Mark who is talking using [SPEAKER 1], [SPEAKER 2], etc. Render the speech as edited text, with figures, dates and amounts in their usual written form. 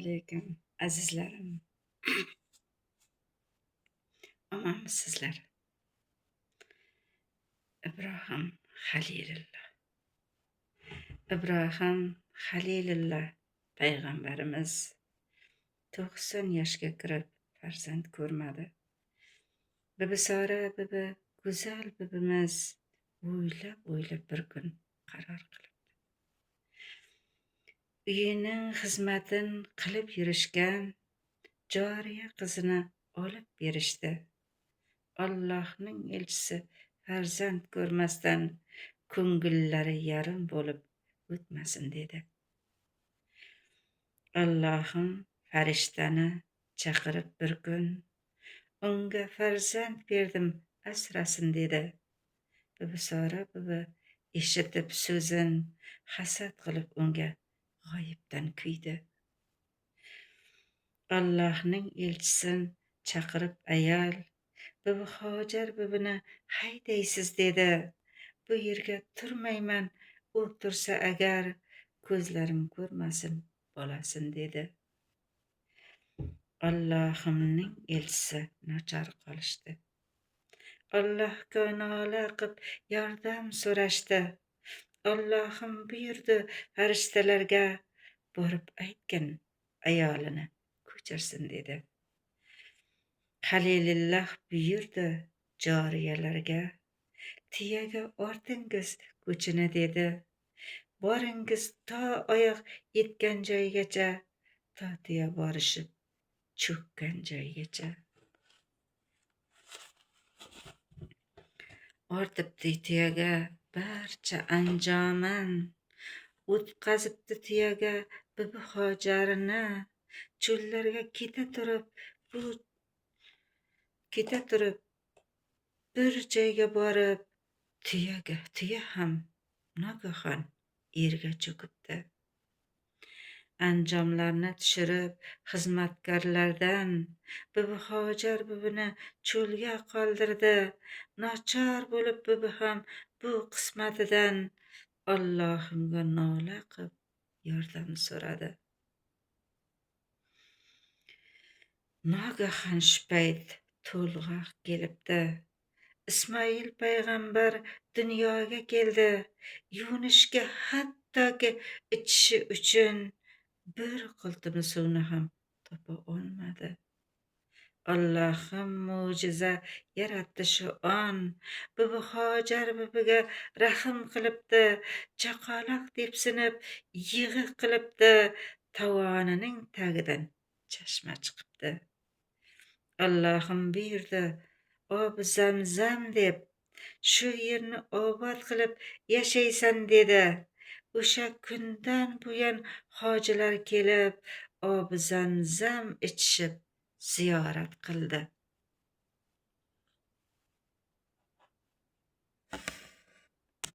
[SPEAKER 1] alaykum azizlarim. Omonmisizlar? Ibrohim Halilulloh. Ibrohim Halilulloh payg'ambarimiz 90 yoshga kirib farzand ko'rmadi. Bibisora bibi, go'zal bibimiz o'ylab bir kun qaror qilib uyining xizmatin qilib yurishgan joriya qizini olib berishdi. Allohning elchisi farzand ko'rmasdan ko'ngillari yarim bo'lib o'tmasin dedi. Allohim farishtani chaqirib bir kun unga farzand berdim asrasin dedi. Bibisora bibi eshitib so'zin hasad qilib unga g'oyibdan kuydi. Allohning elchisin chaqirib ayol bibi Hojar bibini haydaysiz dedi. Bu yerga turmayman, u tursa agar ko'zlarim ko'rmasin bolasin dedi. Allohimning elchisi nachar qolishdi. Allohga nola qilib yordam so'rashdi. Allohim buyurdi farishtalarga borib aytgin ayolini ko'chirsin dedi. Halilulloh buyurdi joriyalarga, tiyaga ortingiz ko'chini dedi. Boringiz to oyoq yetgan joygacha, to tiya borishib cho'kkan joygacha. Ortibdi tiyaga barcha anjoman, o'tqazibdi tiyaga bibi Hojarini. Cho'llarga keta turib bir joyga borib, tiya ham nogahon yerga cho'kibdi. Anjomlarni tushirib xizmatkorlardan bibi Hojar bibini cho'lga qoldirdi. Nochor bo'lib bibi ham bu qismatidan Allohimga nola qilib yordam so'radi. Nogahon shu payt to'lg'oq kelibdi. Ismoil payg'ambar dunyoga keldi. Yuvinishga hattoki ichishi uchun bir qultum suvni ham topa olmadi. Allohim mo'jiza yaratdi shu on. Bibi Hojar bibiga rahm qilibdi. Chaqaloq depsinib yig'i qilibdi. Tovonining tagidan chashma chiqibdi. Allohim buyurdi, obi Zamzam deb shu yerni obod qilib yashaysan dedi. O'sha kundan buyon hojilar kelib obi Zamzam ichishib ziyorat qildi.